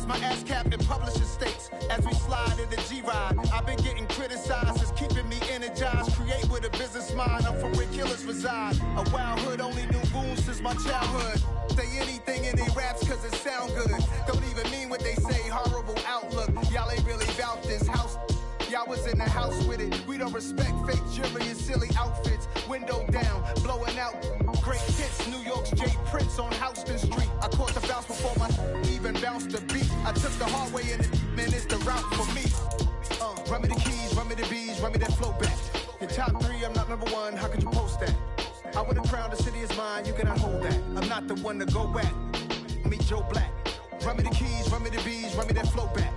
as my ASCAP and publishing states. As we slide in the G-Ride, I've been getting criticized as keeping me energized. Create with a business mind, I'm from where killers reside. A wild hood, only knew goons since my childhood. Say anything in they raps cause it sound good. Don't even mean what they say, horrible outlook. Y'all ain't really about this house. Y'all was in the house with it. We don't respect fake jewelry and silly outfits. Window down, blowing out great hits. New York's J. Prince on Houston Street. I caught the bounce before my even bounced the beat. I took the hard way in it, man, it's the route for me. Run me the keys, run me the bees, run me that flow back. Your top 3, I'm not number 1, how could you post that? I would have crowned the city is mine, you cannot hold that. I'm not the one to go back. Meet Joe Black. Run me the keys, run me the bees, run me that flow back.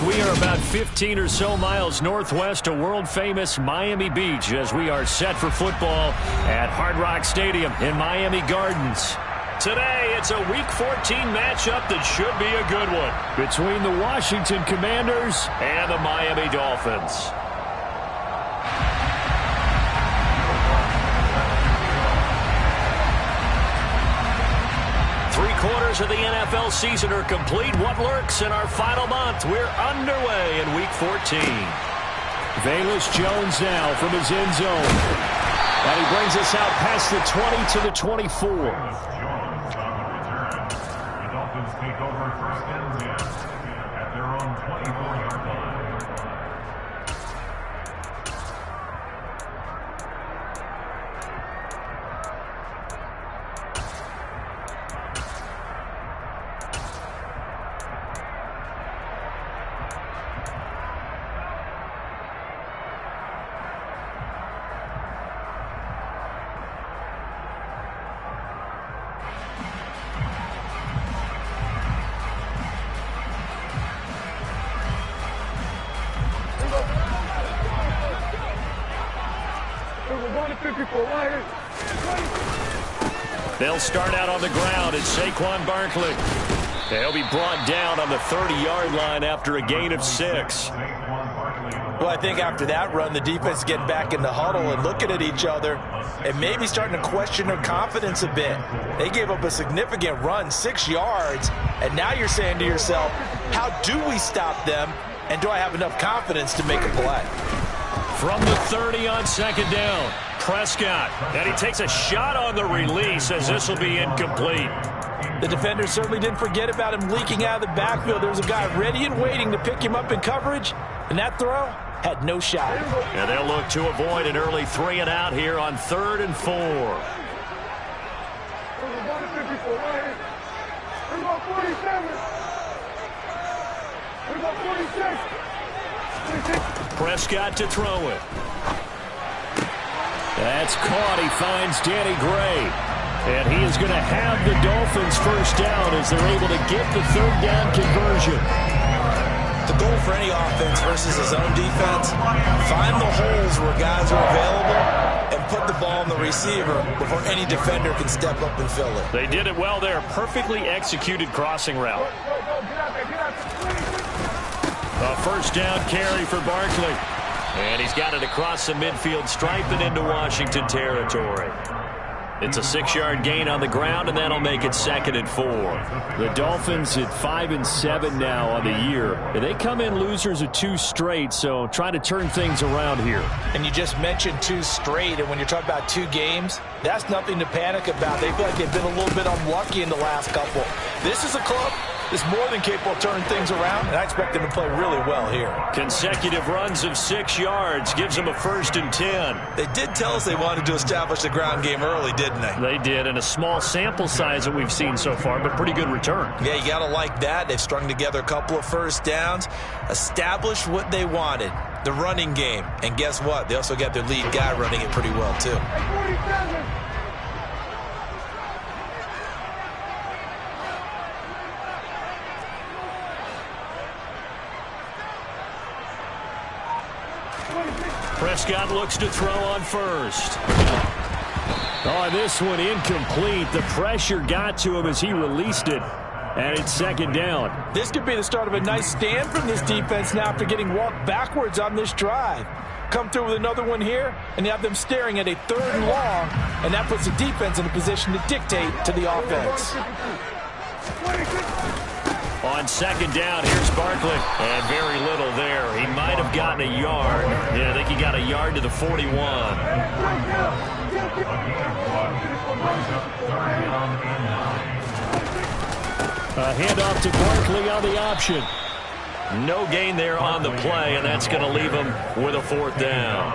We are about 15 or so miles northwest of world-famous Miami Beach as we are set for football at Hard Rock Stadium in Miami Gardens. Today, it's a Week 14 matchup that should be a good one between the Washington Commanders and the Miami Dolphins. Three-quarters of the NFL season are complete. What lurks in our final month? We're underway in Week 14. Velus Jones now from his end zone. And he brings us out past the 20 to the 24. The Dolphins take over first and 10 at their own 24-yard line. They'll start out on the ground. It's Saquon Barkley. He'll be brought down on the 30-yard line after a gain of 6. Well, I think after that run, the defense getting back in the huddle and looking at each other and maybe starting to question their confidence a bit. They gave up a significant run, 6 yards, and now you're saying to yourself, how do we stop them, and do I have enough confidence to make a play? From the 30 on second down, Prescott. And he takes a shot on the release as this will be incomplete. The defender certainly didn't forget about him leaking out of the backfield. There was a guy ready and waiting to pick him up in coverage, and that throw had no shot. And they'll look to avoid an early 3 and out here on 3rd and 4. Prescott to throw it. That's caught. He finds Danny Gray. And he is going to have the Dolphins first down as they're able to get the 3rd down conversion. The goal for any offense versus his own defense, find the holes where guys are available and put the ball in the receiver before any defender can step up and fill it. They did it well there. Perfectly executed crossing route. A first down carry for Barkley. And he's got it across the midfield stripe and into Washington territory. It's a 6-yard gain on the ground, and that'll make it 2nd and 4. The Dolphins at 5-7 now on the year. They come in losers of 2 straight, so trying to turn things around here. And you just mentioned 2 straight, and when you're talking about 2 games, that's nothing to panic about. They feel like they've been a little bit unlucky in the last couple. This is a club that's more than capable of turning things around, and I expect them to play really well here. Consecutive runs of 6 yards gives them a 1st and 10. They did tell us they wanted to establish the ground game early, didn't they? They did, and a small sample size that we've seen so far, but pretty good return. Yeah, you got to like that. They've strung together a couple of first downs, established what they wanted, the running game. And guess what? They also got their lead guy running it pretty well, too. Prescott looks to throw on first. Oh, this one incomplete. The pressure got to him as he released it. And it's 2nd down. This could be the start of a nice stand from this defense now after getting walked backwards on this drive. Come through with another one here, and you have them staring at a 3rd and long, and that puts the defense in a position to dictate to the offense. On second down, here's Barkley. And very little there. He might have gotten a yard. Yeah, I think he got a yard to the 41. A handoff to Barkley on the option. No gain there on the play, and that's going to leave him with a 4th down.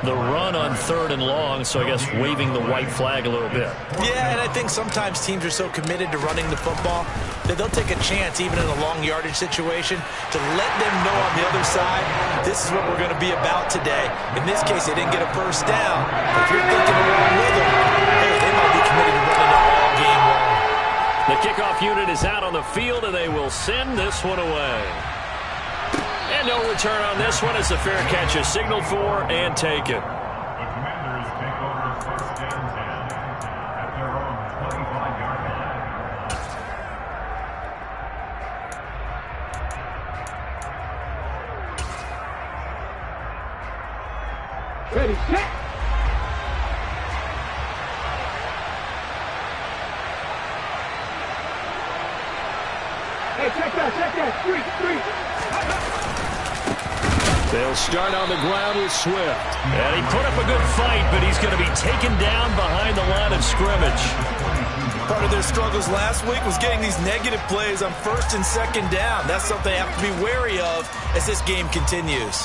The run on 3rd and long, so I guess waving the white flag a little bit. Yeah, and I think sometimes teams are so committed to running the football that they'll take a chance, even in a long yardage situation, to let them know on the other side, this is what we're going to be about today. In this case, they didn't get a first down. But if you're thinking along with them, hey, they might be committed to running it all game long. The kickoff unit is out on the field, and they will send this one away. And no return on this one as the fair catch is signaled for and taken. The Commanders take over 1st and 10 at their own 25-yard line. Ready, set. Hey, check that, 3. They'll start on the ground with Swift. And he put up a good fight, but he's going to be taken down behind the line of scrimmage. Part of their struggles last week was getting these negative plays on 1st and 2nd down. That's something they have to be wary of as this game continues.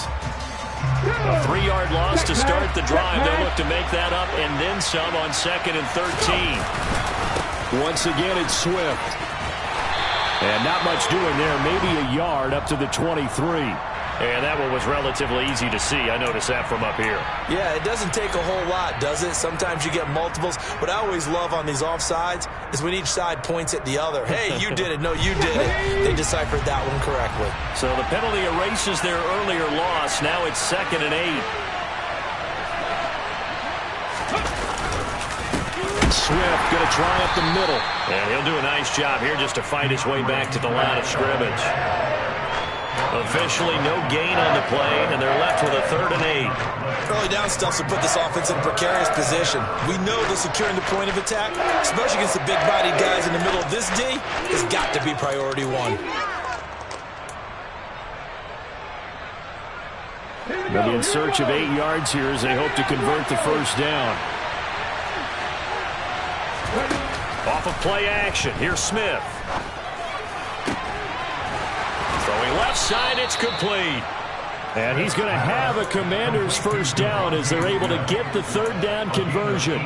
A 3-yard loss to start the drive. They'll look to make that up and then some on 2nd and 13. Once again, it's Swift. And not much doing there. Maybe a yard up to the 23. And that one was relatively easy to see. I noticed that from up here. Yeah, it doesn't take a whole lot, does it? Sometimes you get multiples. What I always love on these offsides is when each side points at the other. Hey, you did it. No, you did it. They deciphered that one correctly. So the penalty erases their earlier loss. Now it's 2nd and 8. Swift going to try up the middle. And he'll do a nice job here just to fight his way back to the line of scrimmage. Officially no gain on the play, and they're left with a 3rd and 8. Early down stuff will put this offense in a precarious position. We know that securing the point of attack, especially against the big-bodied guys in the middle of this D, has got to be priority 1. They'll be in search of 8 yards here as they hope to convert the 1st down. Off of play action, here's Smith. Throwing left side, it's complete. And he's going to have a Commander's 1st down as they're able to get the 3rd down conversion.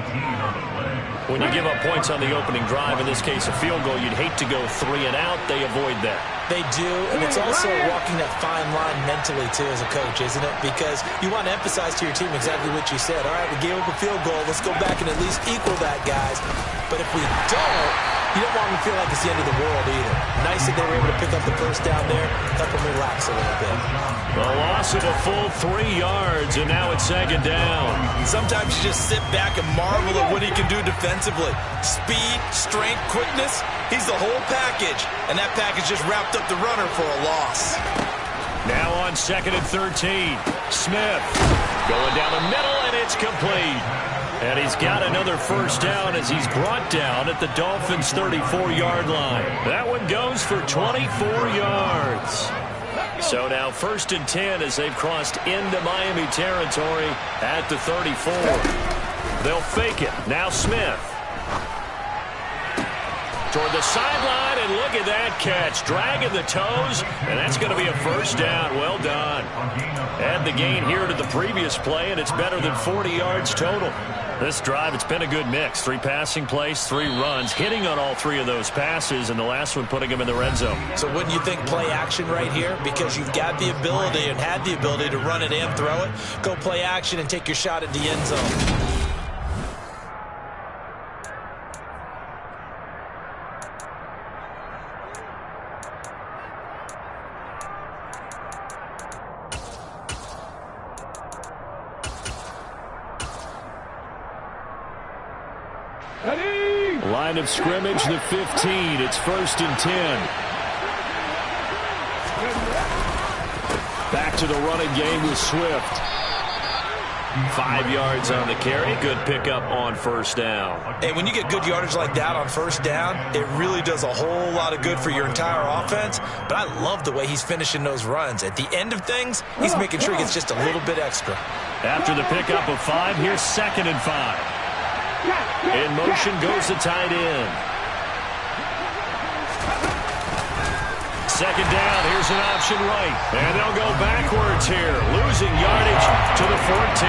When you give up points on the opening drive, in this case a field goal, you'd hate to go 3 and out. They avoid that. They do, and it's also walking that fine line mentally, too, as a coach, isn't it? Because you want to emphasize to your team exactly what you said. All right, we gave up a field goal. Let's go back and at least equal that, guys. But if we don't, you don't want them to feel like it's the end of the world either. Nice that they were able to pick up the 1st down there, help them relax a little bit. The loss of a full 3 yards, and now it's 2nd down. Sometimes you just sit back and marvel at what he can do defensively. Speed, strength, quickness, he's the whole package. And that package just wrapped up the runner for a loss. Now on 2nd and 13. Smith going down the middle, and it's complete. And he's got another 1st down as he's brought down at the Dolphins' 34-yard line. That one goes for 24 yards. So now 1st and 10 as they've crossed into Miami territory at the 34. They'll fake it. Now Smith. Toward the sideline, and look at that catch. Dragging the toes, and that's going to be a 1st down. Well done. Add the gain here to the previous play, and it's better than 40 yards total. This drive, it's been a good mix. 3 passing plays, 3 runs, hitting on all 3 of those passes, and the last one putting him in the red zone. So wouldn't you think play action right here? Because you've got the ability and had the ability to run it and throw it. Go play action and take your shot at the end zone. Line of scrimmage, the 15. It's 1st and 10. Back to the running game with Swift. 5 yards on the carry. Good pickup on first down. Hey, when you get good yardage like that on first down, it really does a whole lot of good for your entire offense. But I love the way he's finishing those runs. At the end of things, he's making sure he gets just a little bit extra. After the pickup of 5, here's 2nd and 5. In motion goes the tight end. 2nd down, here's an option right. And they'll go backwards here, losing yardage to the 14.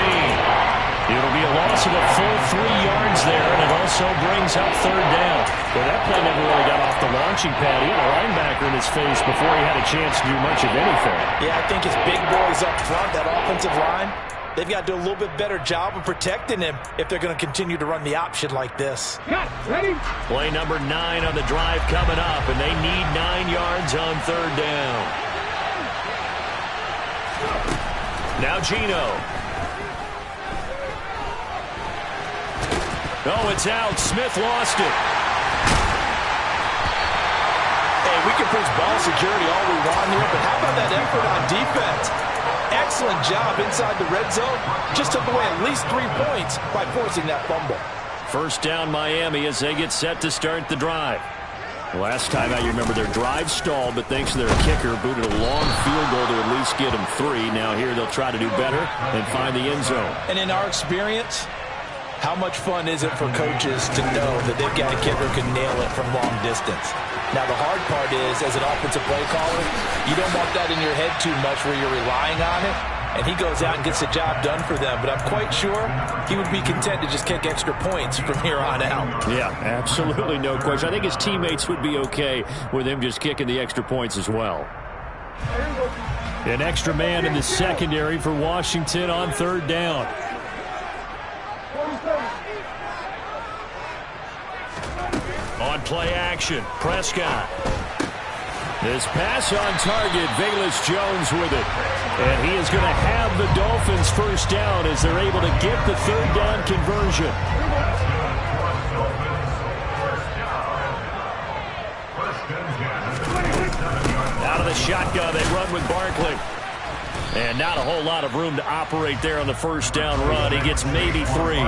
It'll be a loss of a full 3 yards there, and it also brings up 3rd down. Well, that play never really got off the launching pad. He had a linebacker in his face before he had a chance to do much of anything. Yeah, I think his big boys up front, that offensive line, they've got to do a little bit better job of protecting him if they're going to continue to run the option like this. Ready? Play number 9 on the drive coming up, and they need 9 yards on 3rd down. Now Geno. Oh, it's out. Smith lost it. Hey, we can preach ball security all we want here, but how about that effort on defense? Excellent job inside the red zone. Just took away at least 3 points by forcing that fumble. First down Miami as they get set to start the drive. Last time out, you remember their drive stalled, but thanks to their kicker, booted a long field goal to at least get them 3. Now here they'll try to do better and find the end zone. And in our experience, how much fun is it for coaches to know that they've got a kicker who can nail it from long distance? Now, the hard part is, as an offensive play caller, you don't want that in your head too much where you're relying on it, and he goes out and gets the job done for them. But I'm quite sure he would be content to just kick extra points from here on out. Yeah, absolutely no question. I think his teammates would be okay with him just kicking the extra points as well. An extra man in the secondary for Washington on 3rd down. On play action, Prescott. This pass on target, Velus Jones with it. And he is going to have the Dolphins first down as they're able to get the 3rd down conversion. Out of the shotgun, they run with Barkley. And not a whole lot of room to operate there on the first down run. He gets maybe 3.